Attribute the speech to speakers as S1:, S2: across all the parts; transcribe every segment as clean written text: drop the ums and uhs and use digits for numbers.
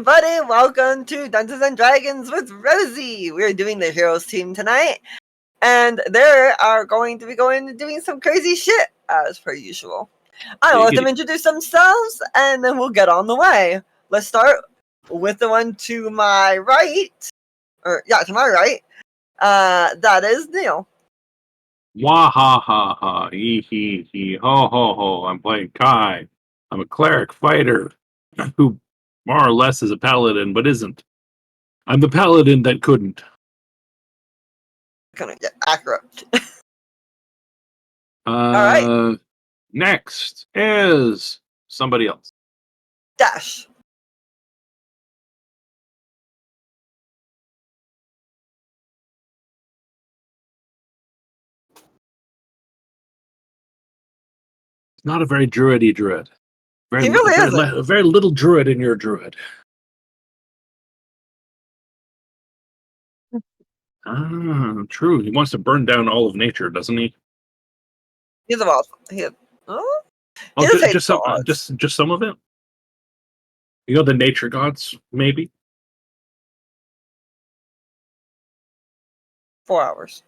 S1: everybody, welcome to Dungeons and Dragons with Rosie. We're doing the Heroes team tonight, and they are going to be doing some crazy shit as per usual. I'll let them introduce themselves, and then we'll get on the way. Let's start with the one to my right, to my right. That is Neil.
S2: Wah ha ha ha, he ho ho ho. I'm playing Kai. I'm a cleric fighter who more or less is a paladin, but isn't. I'm the paladin that couldn't.
S1: Gonna get accurate.
S2: All right. Next is somebody else.
S1: Dash.
S2: Not a very druidy druid.
S1: He really isn't.
S2: A very little druid in your druid. True. He wants to burn down all of nature, doesn't he?
S1: He's a boss. He does hate
S2: just
S1: dogs.
S2: just some of it. You know, the nature gods, maybe.
S1: 4 hours.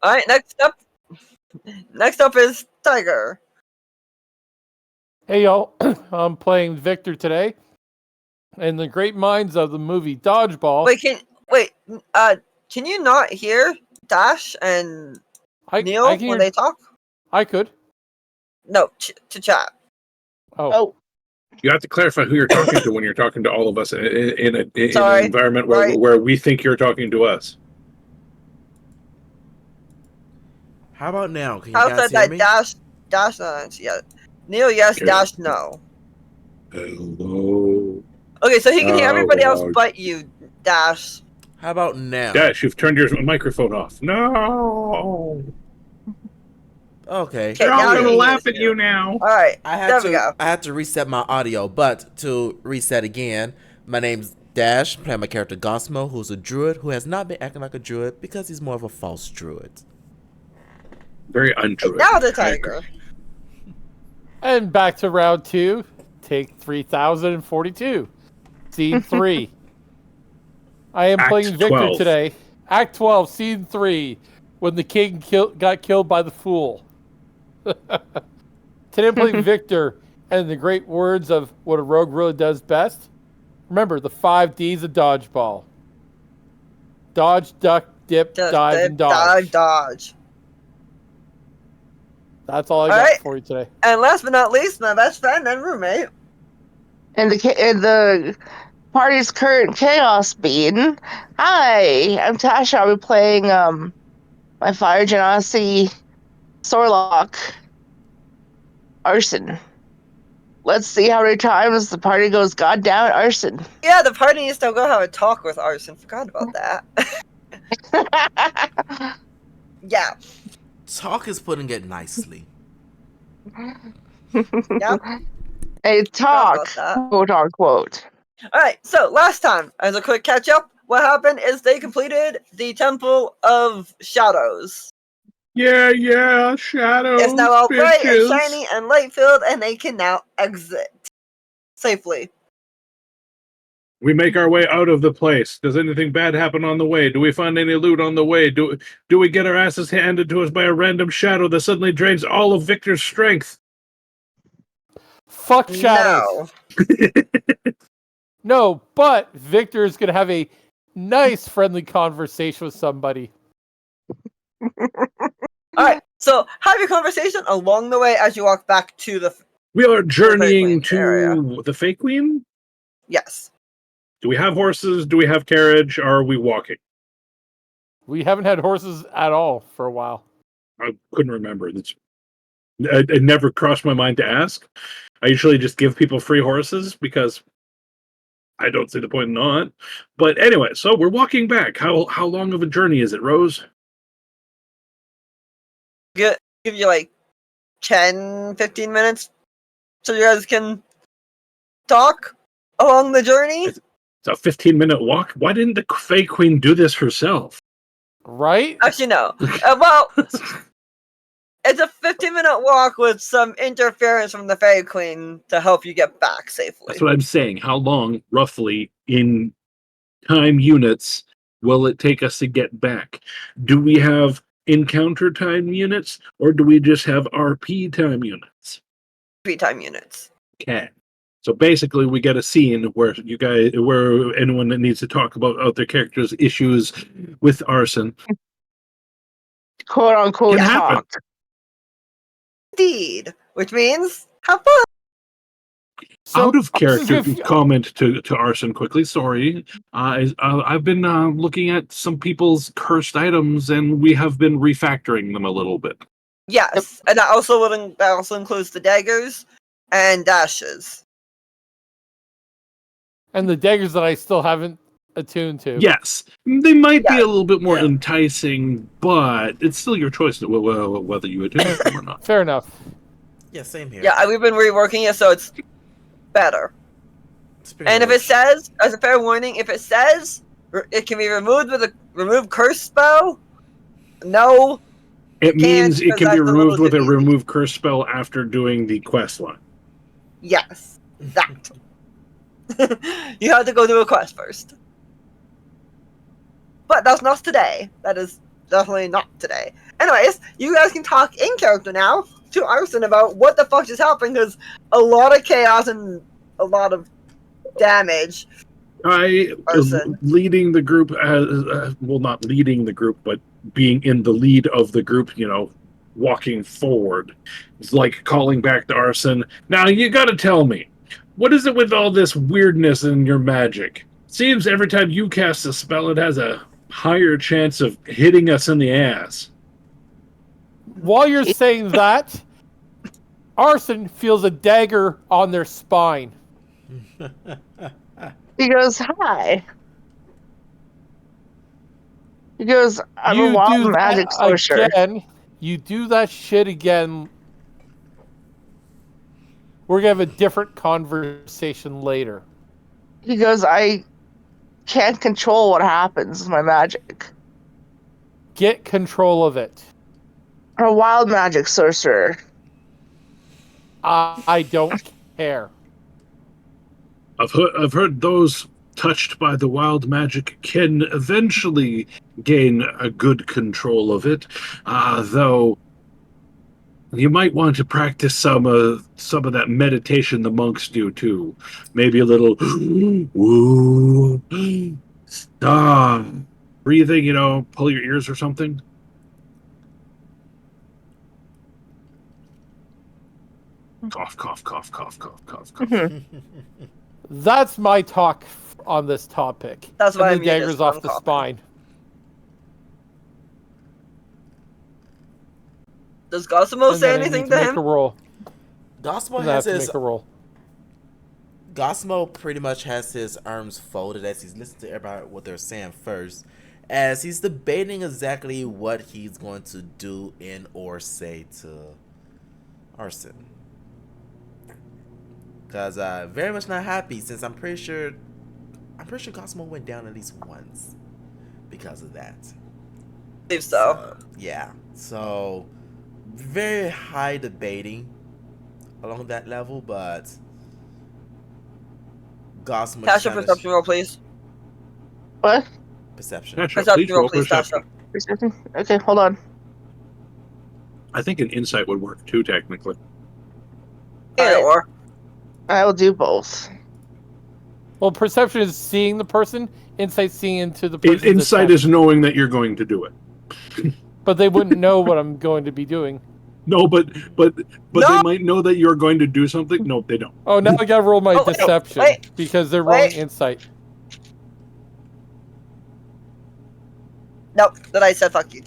S1: All right, next up. Next up is Tiger.
S3: Hey y'all, I'm playing Victor today, and the great minds of the movie Dodgeball.
S1: Can you not hear Dash and Neil
S3: I can
S1: when
S3: hear,
S1: they talk?
S3: I could.
S1: No, to chat.
S3: Oh,
S2: You have to clarify who you're talking to when you're talking to all of us in an environment
S1: right.
S2: where we think you're talking to us.
S4: How about now? Can you
S1: How
S4: guys
S1: said
S4: hear
S1: that
S4: me?
S1: Dash not yet. Neil, yes,
S2: Okay.
S1: Dash, no.
S2: Hello.
S1: Okay, so he can hear everybody else
S2: Oh.
S1: but you, Dash.
S4: How about now?
S2: Dash, you've turned your microphone off. No.
S4: Okay.
S1: Okay,
S2: They're all
S1: now
S2: gonna
S1: he
S2: laugh
S1: hears
S2: at you now.
S1: All right,
S4: I
S1: there
S4: had
S1: we go.
S4: to reset my audio, but to reset again, my name's Dash, playing my character Gosmo, who's a druid who has not been acting like a druid because he's more of a false druid.
S2: Very undruid.
S1: Now the
S2: I agree.
S1: Tiger.
S3: and back to round 2. Take 3042. Scene 3. I am
S2: Act
S3: playing Victor
S2: 12.
S3: today. Act 12, Scene 3. When the king got killed by the fool. Today I'm playing Victor, and the great words of what a rogue really does best. Remember the 5 Ds of dodgeball. Dodge, duck, dip, dive, and dodge.
S1: Dodge.
S3: That's all I
S1: All
S3: got
S1: right.
S3: for you today.
S1: And last but not least, my best friend and roommate.
S5: And the party's current chaos being. Hi, I'm Tasha. I'll be playing my fire genasi Sorlock Arson. Let's see how many times the party goes, God damn it, Arson.
S1: Yeah, the party needs to go have a talk with Arson. Forgot about that. Yeah.
S4: Talk is putting it nicely.
S1: Yep.
S5: A talk,
S1: Forgot about
S5: quote unquote.
S1: Alright, so last time, as a quick catch up, what happened is they completed the Temple of Shadows.
S2: Yeah, shadows.
S1: It's now all bright and
S2: bitches.
S1: shiny and light filled, and they can now exit safely.
S2: We make our way out of the place. Does anything bad happen on the way? Do we find any loot on the way? Do we get our asses handed to us by a random shadow that suddenly drains all of Victor's strength?
S3: Fuck shadows. No, but Victor is going to have a nice, friendly conversation with somebody.
S1: Alright, so have your conversation along the way as you walk back to the...
S2: We are journeying
S1: Queen area.
S2: to the Fey Queen?
S1: Yes.
S2: Do we have horses? Do we have carriage? Or are we walking?
S3: We haven't had horses at all for a while.
S2: I couldn't remember. It never crossed my mind to ask. I usually just give people free horses because I don't see the point in not. But anyway, so we're walking back. How long of a journey is it, Rose?
S1: Give you like 10, 15 minutes so you guys can talk along the journey.
S2: It's a 15-minute walk. Why didn't the Fey Queen do this herself?
S3: Right?
S1: Actually, no. Well, it's a 15-minute walk with some interference from the Fairy Queen to help you get back safely.
S2: That's what I'm saying. How long, roughly, in time units, will it take us to get back? Do we have encounter time units, or do we just have RP time units?
S1: 3 time units.
S2: Okay. So basically, we get a scene where where anyone that needs to talk about their character's issues with arson
S5: Quote unquote
S2: can happen.
S5: talk.
S1: Indeed. Which means, have fun.
S3: So,
S2: Out of character
S3: this is
S2: comment to arson quickly. Sorry, I've been looking at some people's cursed items, and we have been refactoring them a little bit.
S1: Yes, and that also includes the daggers and dashes.
S3: and the daggers that I still haven't attuned to.
S2: Yes, they might be
S1: Yeah.
S2: a little bit more
S1: Yeah.
S2: enticing, but it's still your choice whether you attune them or not.
S3: Fair enough.
S4: Yeah, same here.
S1: Yeah, we've been reworking it so it's better. And if it says, as a fair warning, if it says it can be removed with a remove curse spell, no,
S2: It means it
S1: because
S2: can be
S1: that's the
S2: removed with a
S1: levels it needs.
S2: remove curse spell after doing the quest line.
S1: Yes, that. You have to go do a quest first. But that's not today. That is definitely not today. Anyways, you guys can talk in character now to Arson about what the fuck just happened, because a lot of chaos and a lot of damage.
S2: I
S1: Arson.
S2: leading the group as well, not leading the group, but being in the lead of the group. Walking forward. It's like calling back to Arson. Now you got to tell me, what is it with all this weirdness in your magic? Seems every time you cast a spell, it has a higher chance of hitting us in the ass.
S3: While you're saying that, Arson feels a dagger on their spine.
S5: He goes, hi. He goes, I'm a
S3: You
S5: wild
S3: do
S5: magic
S3: that
S5: sorcerer.
S3: again. You do that shit again. We're gonna have a different conversation later.
S5: He goes, I can't control what happens with my magic.
S3: Get control of it.
S5: I'm a wild magic sorcerer.
S3: I don't care.
S2: I've heard those touched by the wild magic can eventually gain a good control of it, though you might want to practice some of that meditation the monks do too. Maybe a little woo, breathing. Pull your ears or something. Cough, cough, cough, cough, cough, cough, cough.
S3: That's my talk on this topic.
S1: That's why
S3: and
S1: I'm
S3: the daggers off the
S1: coughing.
S3: spine.
S1: Does Gosimo
S3: And
S1: say
S3: then I
S1: anything
S3: need
S1: to
S3: make
S1: him?
S3: a roll.
S4: Gosmo
S3: And I have
S4: has
S3: to
S4: his
S3: make a roll.
S4: Gosmo pretty much has his arms folded as he's listening to everybody what they're saying first, as he's debating exactly what he's going to do in or say to Arson. Cause very much not happy, since I'm pretty sure Gosmo went down at least once because of that.
S1: I believe so.
S4: Yeah. So very high debating along that level, but Gosmo
S1: Tasha, perception roll, please.
S5: What?
S4: perception.
S2: Tasha,
S1: Perception
S2: please
S1: roll,
S2: roll
S1: please,
S2: perception.
S1: Tasha.
S5: Perception? Okay, hold on.
S2: I think an insight would work too, technically.
S1: Either or.
S5: I will do both.
S3: Well, perception is seeing the person. Insight seeing into the person.
S2: Insight is knowing that you're going to do it.
S3: But they wouldn't know what I'm going to be doing.
S2: No, but
S1: No!
S2: they might know that you're going to do something. No, they don't.
S3: Oh, now I gotta roll my
S1: Oh, wait,
S3: deception
S1: wait,
S3: because they're rolling
S1: wait.
S3: insight.
S1: Nope, that I said fuck you.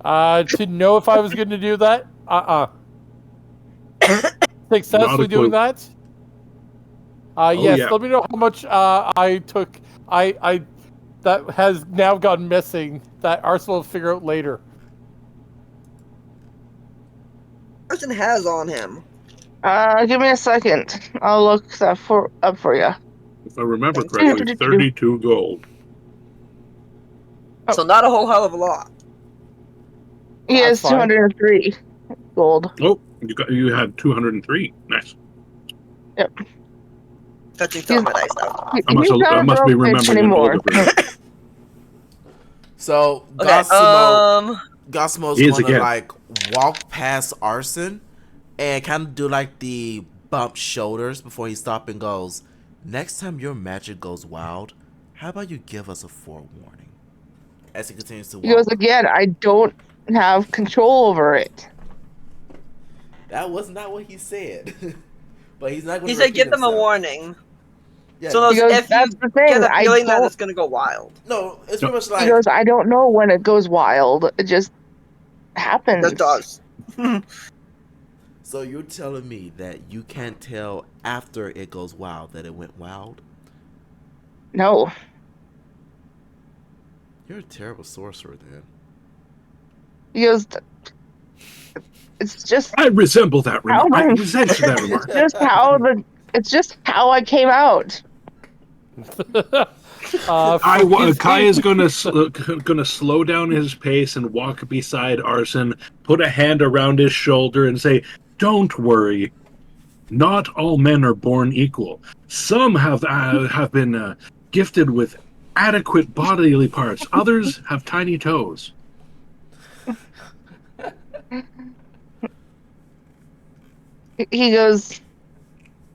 S3: To know if I was going to do that? Successfully
S2: Not a
S3: doing
S2: clue.
S3: that? Yes,
S2: yeah.
S3: let me know how much I took. I that has now gone missing. That Arsenal will figure out later.
S1: Person has on him.
S5: Give me a second. I'll look that up for you.
S2: If I remember correctly, 32 gold.
S5: Oh.
S1: So not a whole hell of a lot.
S5: He has
S3: That's fine.
S5: 203 gold.
S2: Oh, you had 203. Nice.
S1: Touching some of my dice now.
S2: I must be remembering an older version.
S4: So
S1: Okay,
S4: Gosmo's
S2: He is
S4: gonna
S2: again.
S4: like walk past Arson and kind of do like the bump shoulders before he stops and goes, "Next time your magic goes wild, how about you give us a forewarning?" As he continues to
S5: He goes,
S4: walk.
S5: again, I don't have control over it.
S4: That was not what he said. But he's not going
S1: he
S4: to
S1: said give them a warning.
S4: Yeah,
S1: So
S5: He goes,
S1: if you
S5: that's the thing.
S1: get a
S5: I
S1: feeling that
S5: don't.
S1: it's going to go wild.
S4: no, it's
S2: No.
S4: pretty much
S5: He
S4: like
S5: goes, I don't know when it goes wild. It just happens.
S1: It does.
S4: So you're telling me that you can't tell after it goes wild that it went wild?
S5: No.
S4: You're a terrible sorcerer, then.
S5: He goes, it's just
S2: I resemble that remark. I
S5: How-
S2: resent that remark.
S5: it's just how I came out.
S2: Kai is gonna slow down his pace and walk beside Arson, put a hand around his shoulder, and say, "Don't worry. Not all men are born equal. Some have been gifted with adequate bodily parts. Others have tiny toes."
S5: He goes,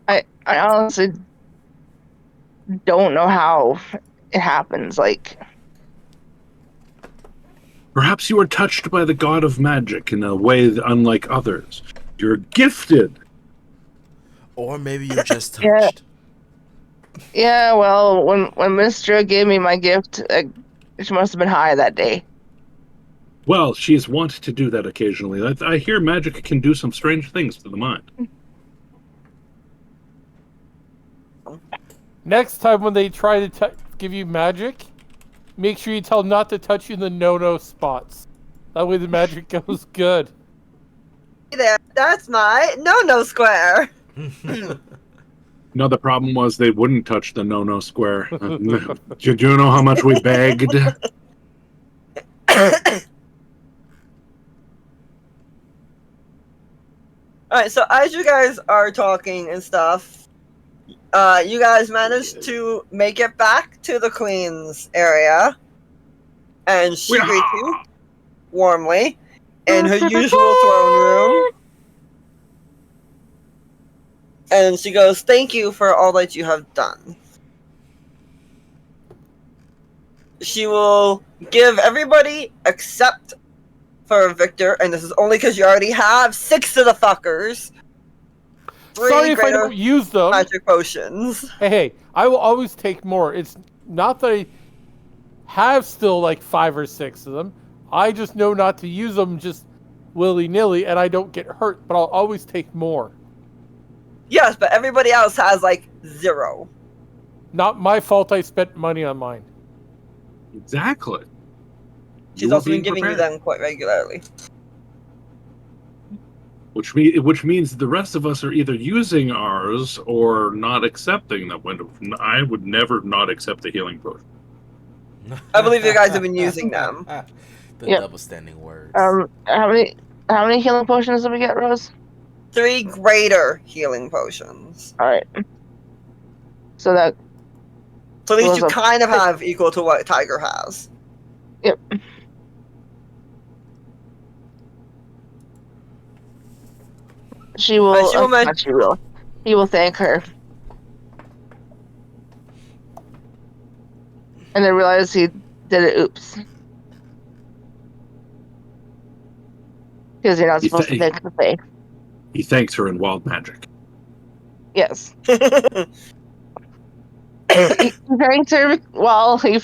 S5: I honestly don't know how it happens. Like,
S2: Perhaps you are touched by the god of magic in a way unlike others. You're gifted.
S4: Or maybe you're just
S5: Yeah.
S4: touched.
S5: yeah, well, when Mister gave me my gift, she must have been high that day.
S2: Well, she's wont to do that occasionally. I hear magic can do some strange things to the mind.
S3: Next time when they try to give you magic, make sure you tell them not to touch you in the no-no spots. That way the magic goes good.
S1: There, that's my no square.
S2: No, the problem was they wouldn't touch the no-no square. Do you know how much we begged?
S1: Alright, so as you guys are talking and stuff, you guys managed to make it back to the Queen's area. And she greets you warmly in her usual throne room. And she goes, "Thank you for all that you have done." She will give everybody except for Victor, and this is only because you already have 6 of the fuckers. 3
S3: Sorry if I
S1: greater
S3: don't use them.
S1: magic potions.
S3: Hey, I will always take more. It's not that I have still like 5 or 6 of them. I just know not to use them just willy-nilly, and I don't get hurt, but I'll always take more.
S1: Yes, but everybody else has like 0.
S3: Not my fault I spent money on mine.
S2: Exactly.
S1: She's also been giving you them quite regularly.
S2: Which means the rest of us are either using ours or not accepting them. I would never not accept a healing potion.
S1: I believe you guys have been using them.
S4: The
S5: Yep.
S4: double standing words.
S5: How many healing potions did we get, Rose?
S1: 3 greater healing potions.
S5: All right. So that.
S1: So at least
S5: Was
S1: you
S5: a-
S1: kind of have equal to what Tiger has.
S5: Yep. She will.
S1: She will
S5: Not she will. He will thank her. And then realize he did it. Oops. Because you're not supposed to thank the Fae.
S2: He thanks her in wild magic.
S5: Yes. He thanked her while he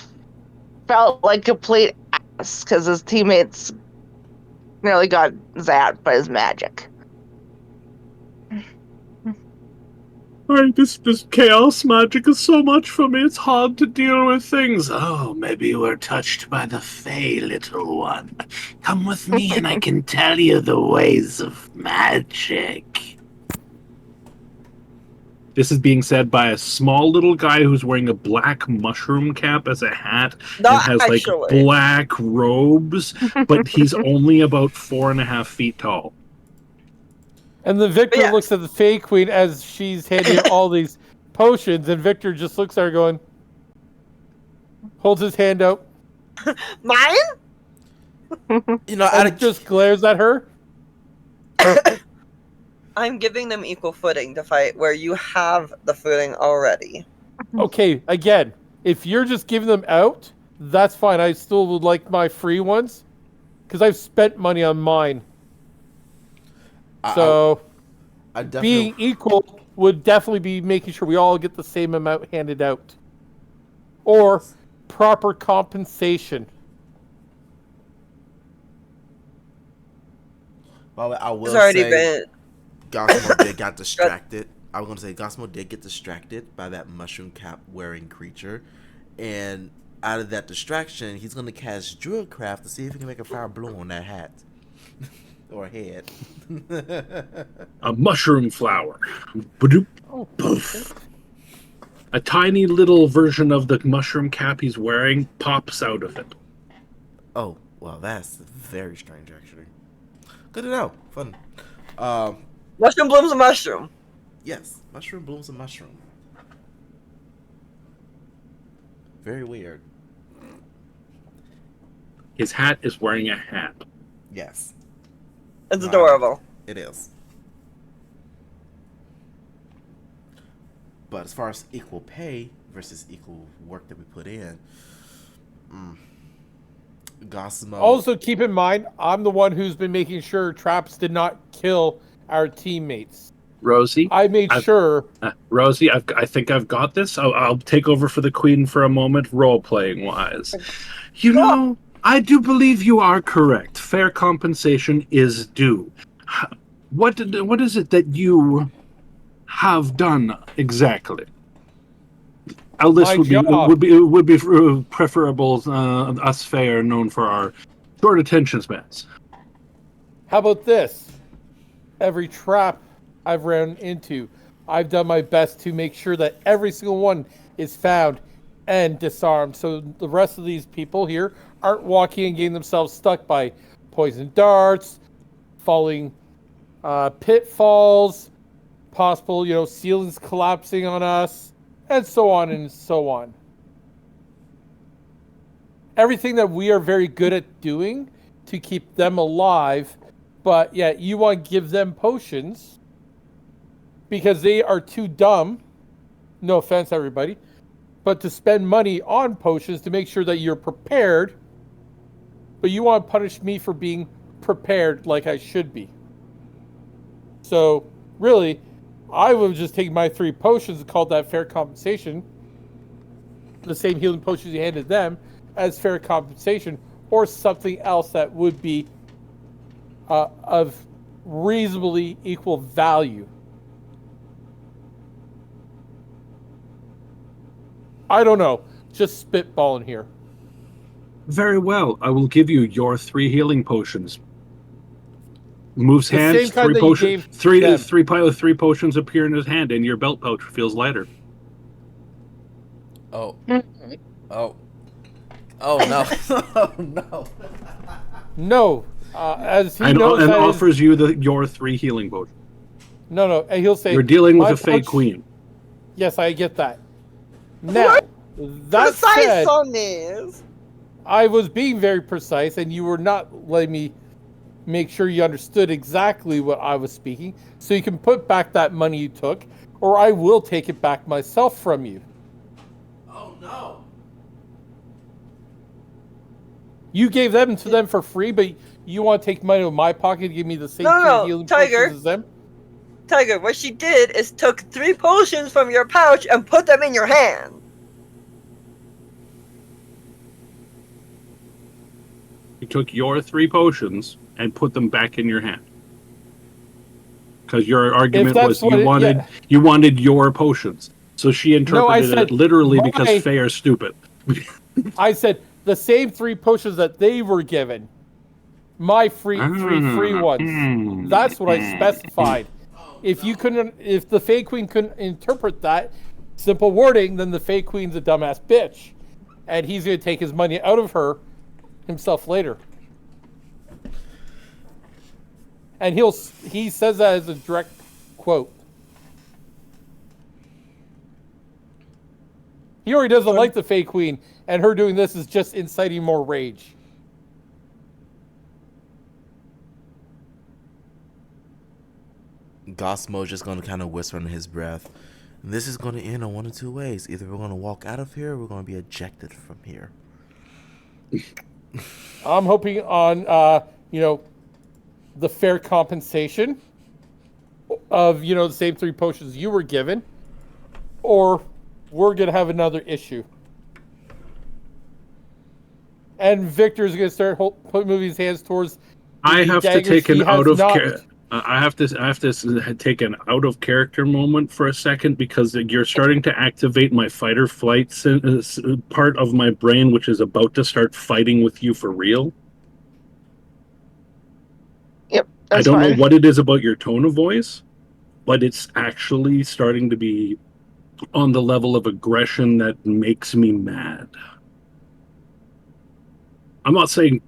S5: felt like complete ass because his teammates nearly got zapped by his magic.
S2: This chaos magic is so much for me. It's hard to deal with things. Oh, maybe you were touched by the Fae, little one. Come with me and I can tell you the ways of magic. This is being said by a small little guy who's wearing a black mushroom cap as a hat
S1: Not
S2: and has
S1: actually.
S2: like black robes, but he's only about 4.5 feet tall.
S3: And then Victor
S1: Yeah.
S3: looks at the Fae Queen as she's handing out all these potions, and Victor just looks at her going, holds his hand out,
S1: Mine?
S4: You know,
S3: and just glares at her.
S1: I'm giving them equal footing to fight where you have the footing already.
S3: Okay, again, if you're just giving them out, that's fine. I still would like my free ones, because I've spent money on mine. So,
S4: I definitely
S3: being equal would definitely be making sure we all get the same amount handed out. Or proper compensation.
S4: Well, I will
S1: It's already
S4: say
S1: been.
S4: Gosmo did got distracted. I was going to say Gosmo did get distracted by that mushroom cap wearing creature, and out of that distraction, he's going to cast Druidcraft to see if he can make a fire blow on that hat or head.
S2: A mushroom flower. Badoop.
S3: Oh,
S2: Poof. a tiny little version of the mushroom cap he's wearing pops out of it.
S4: Oh, well, that's very strange, actually. Good to know. Fun.
S1: Mushroom blooms a mushroom.
S4: Yes, mushroom blooms a mushroom. Very weird.
S2: His hat is wearing a hat.
S4: Yes,
S1: It's adorable.
S4: it is. But as far as equal pay versus equal work that we put in, Gosmo.
S3: Also, keep in mind, I'm the one who's been making sure traps did not kill our teammates.
S2: Rosie,
S3: I made sure.
S2: Rosie, I think I've got this. I'll take over for the queen for a moment, role-playing wise. You know, I do believe you are correct. Fair compensation is due. What is it that you have done exactly? A list would be preferable. Us fair, known for our short attention spans.
S3: How about this? Every trap I've ran into, I've done my best to make sure that every single one is found and disarmed, so the rest of these people here aren't walking and getting themselves stuck by poison darts, falling pitfalls, possible, ceilings collapsing on us, and so on and so on. Everything that we are very good at doing to keep them alive, but yeah, you want to give them potions because they are too dumb, no offense everybody, but to spend money on potions to make sure that you're prepared, but you want to punish me for being prepared like I should be. So, really, I would just take my 3 potions and call that fair compensation, the same healing potions you handed them, as fair compensation, or something else that would be of reasonably equal value. I don't know. Just spitballing here.
S2: Very well. I will give you your 3 healing potions. Moves
S3: The
S2: hands,
S3: same kind
S2: 3
S3: that you
S2: potions.
S3: gave
S2: 3
S3: them.
S2: 3 pile of 3 potions appear in his hand, and your belt pouch feels lighter.
S4: Oh. Oh. Oh no. Oh no.
S3: No. As he
S2: And
S3: knows that
S2: offers you your 3 healing potions.
S3: No. And he'll say,
S2: You're dealing with
S3: "My
S2: a fey
S3: pouch-"
S2: queen.
S3: Yes, I get that. Now, that
S1: Precise
S3: said,
S1: on this.
S3: I was being very precise, and you were not letting me make sure you understood exactly what I was speaking, so you can put back that money you took, or I will take it back myself from you.
S4: Oh no.
S3: You gave them to them for free, but you want to take money out of my pocket to give me the same
S1: No,
S3: healing
S1: Tiger.
S3: potions as them?
S1: Tiger, what she did is took 3 potions from your pouch and put them in your hand.
S2: You took your 3 potions and put them back in your hand. Because your argument was you wanted your potions. So she interpreted it literally because Faye are stupid.
S3: I said the same 3 potions that they were given. My free ones. That's what I specified. If the Fey Queen couldn't interpret that simple wording, then the Fey Queen's a dumbass bitch. And he's going to take his money out of her himself later. And he says that as a direct quote. He already doesn't like the Fey Queen, and her doing this is just inciting more rage.
S4: Gosmo's just gonna kind of whisper under his breath. This is gonna end in one of 2 ways. Either we're gonna walk out of here, or we're gonna be ejected from here.
S3: I'm hoping on, the fair compensation of, the same 3 potions you were given, or we're going to have another issue. And Victor's going to start moving his hands towards
S2: I have to take an out of character. I have to take an out of character moment for a second because you're starting to activate my fight or flight part of my brain, which is about to start fighting with you for real.
S5: Yep,
S2: I don't know what it is about your tone of voice, but it's actually starting to be on the level of aggression that makes me mad. I'm not saying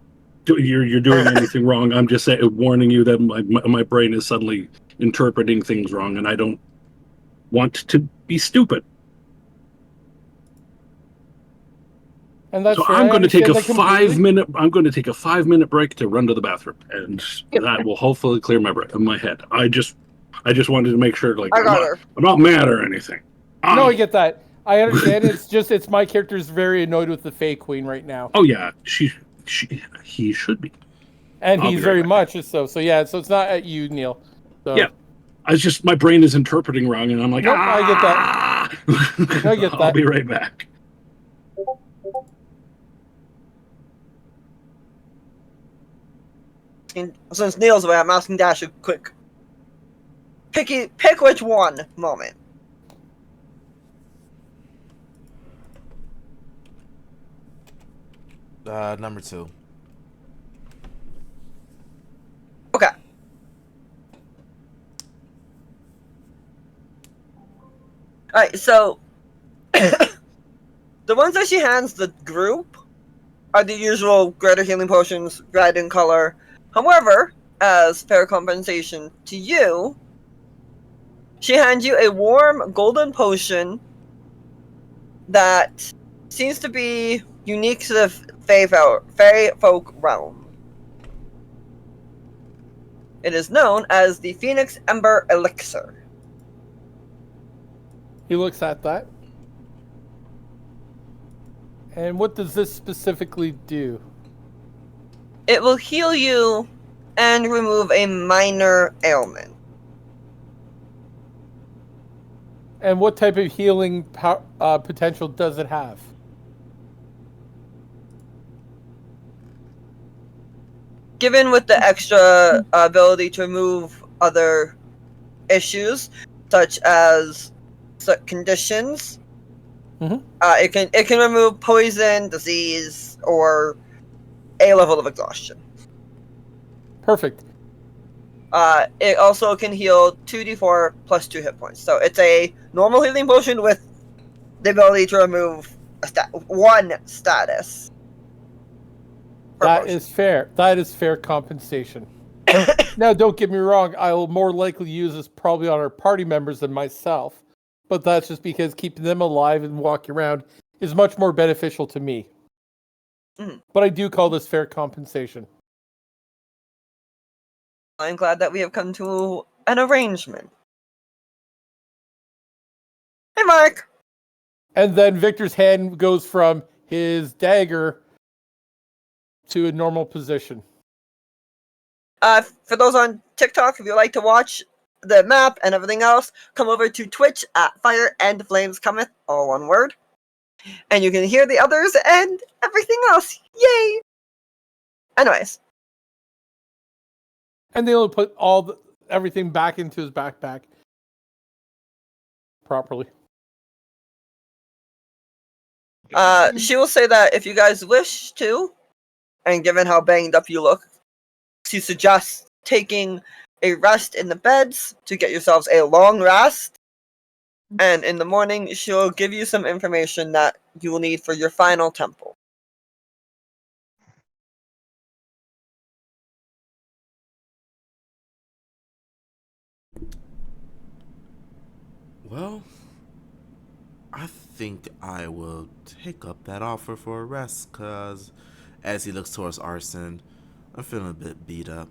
S2: you're doing anything wrong. I'm just warning you that my brain is suddenly interpreting things wrong, and I don't want to be stupid.
S3: And that's
S2: So
S3: fair.
S2: I'm
S3: I
S2: going to take
S3: understand
S2: a
S3: that completely.
S2: I'm going to take a 5-minute break to run to the bathroom, and
S5: Yep.
S2: that will hopefully clear my head. I just wanted to make sure, like,
S1: I got her.
S2: I'm not mad or anything.
S3: No, I get that. I understand. It's my character's very annoyed with the Fae Queen right now,
S2: Oh yeah, he should be.
S3: and
S2: I'll
S3: he's
S2: be right
S3: very
S2: back.
S3: much so. So yeah, so it's not at you, Neil. So
S2: Yeah. I just my brain is interpreting wrong, and I'm like,
S3: Nope, I get that. I get
S2: I'll
S3: that.
S2: be right back.
S1: Since Neil's away, I'm asking Dash a quick pick which one moment.
S4: Number 2.
S1: Okay. Alright, so the ones that she hands the group are the usual greater healing potions, red in color. However, as fair compensation to you, she hands you a warm golden potion that seems to be unique to the Fae folk realm. It is known as the Phoenix Ember Elixir.
S3: he looks at that. And what does this specifically do?
S1: It will heal you and remove a minor ailment.
S3: And what type of healing potential does it have?
S1: Given with the extra ability to remove other issues, such as conditions, it can remove poison, disease, or a level of exhaustion.
S3: Perfect.
S1: It also can heal 2d4 plus 2 hit points. So it's a normal healing potion with the ability to remove one status.
S3: That is fair. That is fair compensation. Now, don't get me wrong. I will more likely use this probably on our party members than myself. But that's just because keeping them alive and walking around is much more beneficial to me. But I do call this fair compensation.
S1: I'm glad that we have come to an arrangement. Hey, Mark!
S3: And then Victor's hand goes from his dagger to a normal position.
S1: For those on TikTok, if you like to watch the map and everything else, come over to Twitch at Fire and Flames Cometh, all one word. And you can hear the others and everything else. Yay! Anyways.
S3: And they'll put everything back into his backpack properly.
S1: She will say that if you guys wish to, and given how banged up you look, she suggests taking a rest in the beds to get yourselves a long rest. And in the morning, she'll give you some information that you will need for your final temple.
S4: Well, I think I will take up that offer for a rest, cause as he looks towards Arson, I'm feeling a bit beat up.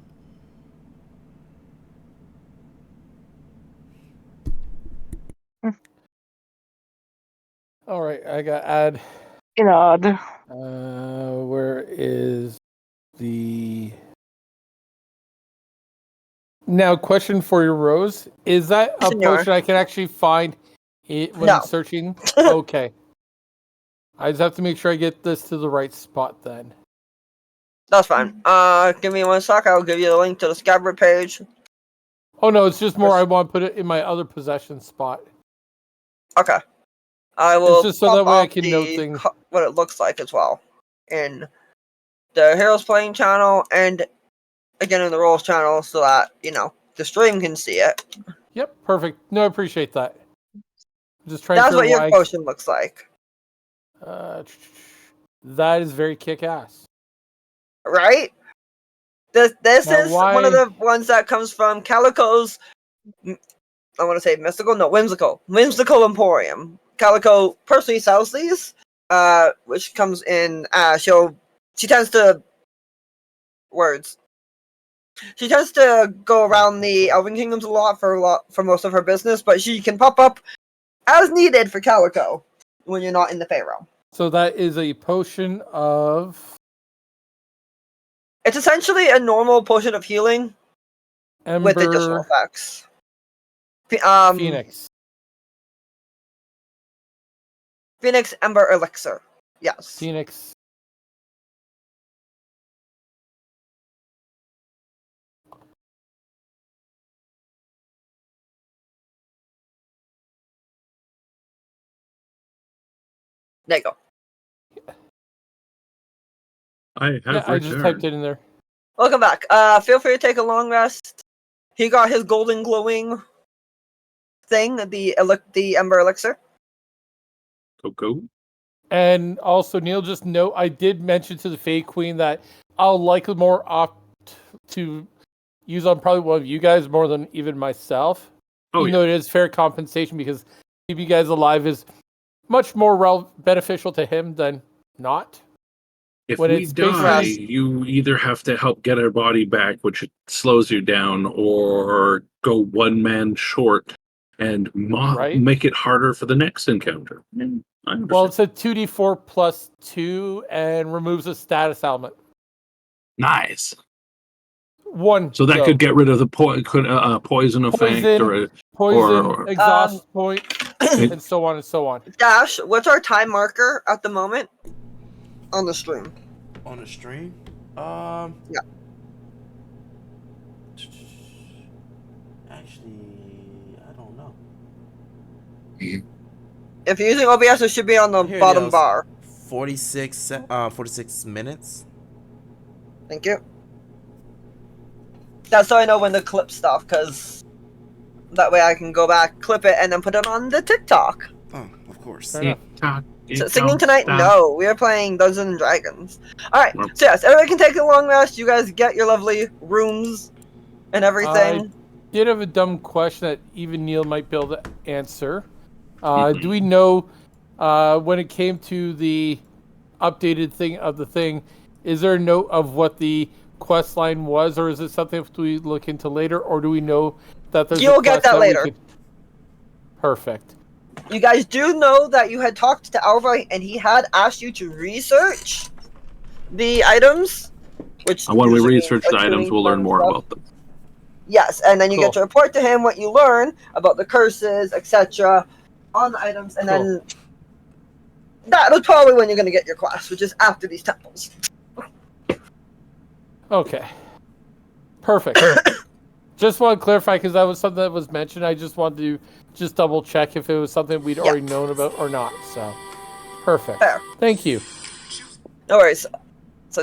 S3: All right, I got add.
S5: God.
S3: Where is the... Now, question for you, Rose. Is that a
S1: Senor.
S3: potion I can actually find it when
S1: No.
S3: searching? Okay. I just have to make sure I get this to the right spot then.
S1: That's fine. Give me 1 sec. I'll give you the link to the scabbard page.
S3: Oh no, it's just more I want to put it in my other possession spot.
S1: Okay. I will
S3: It's just so that way I
S1: up
S3: can note things.
S1: what it looks like as well in the Heroes Playing channel and again in the Rolls channel so that, the stream can see it.
S3: Yep, perfect. No, I appreciate that. Just trying
S1: That's
S3: to
S1: what your
S3: why.
S1: potion looks like,
S3: That is very kick-ass.
S1: right? This
S3: Now,
S1: is one of
S3: why?
S1: the ones that comes from Calico's. I want to say mystical, no, whimsical Emporium. Calico personally sells these, which comes in. She tends to words. She tends to go around the Elven Kingdoms a lot for most of her business, but she can pop up as needed for Calico when you're not in the Fey realm.
S3: So that is a potion of
S1: It's essentially a normal potion of healing with additional
S3: Ember
S1: effects.
S3: Phoenix.
S1: Phoenix Ember Elixir. Yes.
S3: Phoenix.
S1: There you go.
S2: I have
S3: I just typed
S2: returned.
S3: it in there.
S1: Welcome back. Feel free to take a long rest. He got his golden glowing thing, the Ember Elixir.
S2: Coco.
S3: And also, Neil, just note, I did mention to the Fae Queen that I'll likely more opt to use on probably one of you guys more than even myself.
S2: Oh,
S3: Even though it is fair compensation, because keep you guys alive is much more beneficial to him than not.
S2: If
S3: when
S2: we
S3: it's
S2: die,
S3: basically-
S2: you either have to help get our body back, which slows you down, or go one man short and
S3: Right.
S2: make it harder for the next encounter. I understand.
S3: Well, it's a 2d4 plus 2 and removes a status element.
S2: Nice.
S3: One.
S2: So that
S3: though.
S2: could get rid of the poison effect,
S3: Poison,
S2: or
S3: exhaust point, and so on and so on.
S1: Dash, what's our time marker at the moment on the stream?
S4: On the stream?
S1: Yeah.
S4: Actually, I don't know.
S1: If you're using OBS, it should be on the
S4: Here it
S1: bottom
S4: is.
S1: bar.
S4: 46 minutes.
S1: Thank you. That's so I know when to clip stuff, because that way I can go back, clip it, and then put it on the TikTok.
S4: Oh, of course.
S3: Fair enough.
S1: So singing tonight? No, we are playing Dungeons and Dragons. Alright, so yes, everybody can take a long rest. You guys get your lovely rooms and everything.
S3: Did have a dumb question that even Neil might be able to answer. Do we know when it came to the updated thing of the thing, is there a note of what the quest line was, or is it something we look into later, or do we know that there's
S1: You'll
S3: a
S1: get
S3: quest
S1: that
S3: we
S1: later.
S3: could- Perfect.
S1: You guys do know that you had talked to Albright and he had asked you to research the items, which
S2: And when we
S1: usually means
S2: research the items,
S1: attuning
S2: we'll learn
S1: and
S2: more
S1: stuff.
S2: about them.
S1: Yes, and then you
S3: Cool.
S1: get to report to him what you learn about the curses, etc., on the items, and then that was probably when you're going to get your quest, which is after these temples.
S3: Okay. Perfect. Just want to clarify, because that was something that was mentioned. I just wanted to just double check if it was something we'd already known about or not. So, perfect.
S1: Fair.
S3: Thank you.
S1: No worries. So,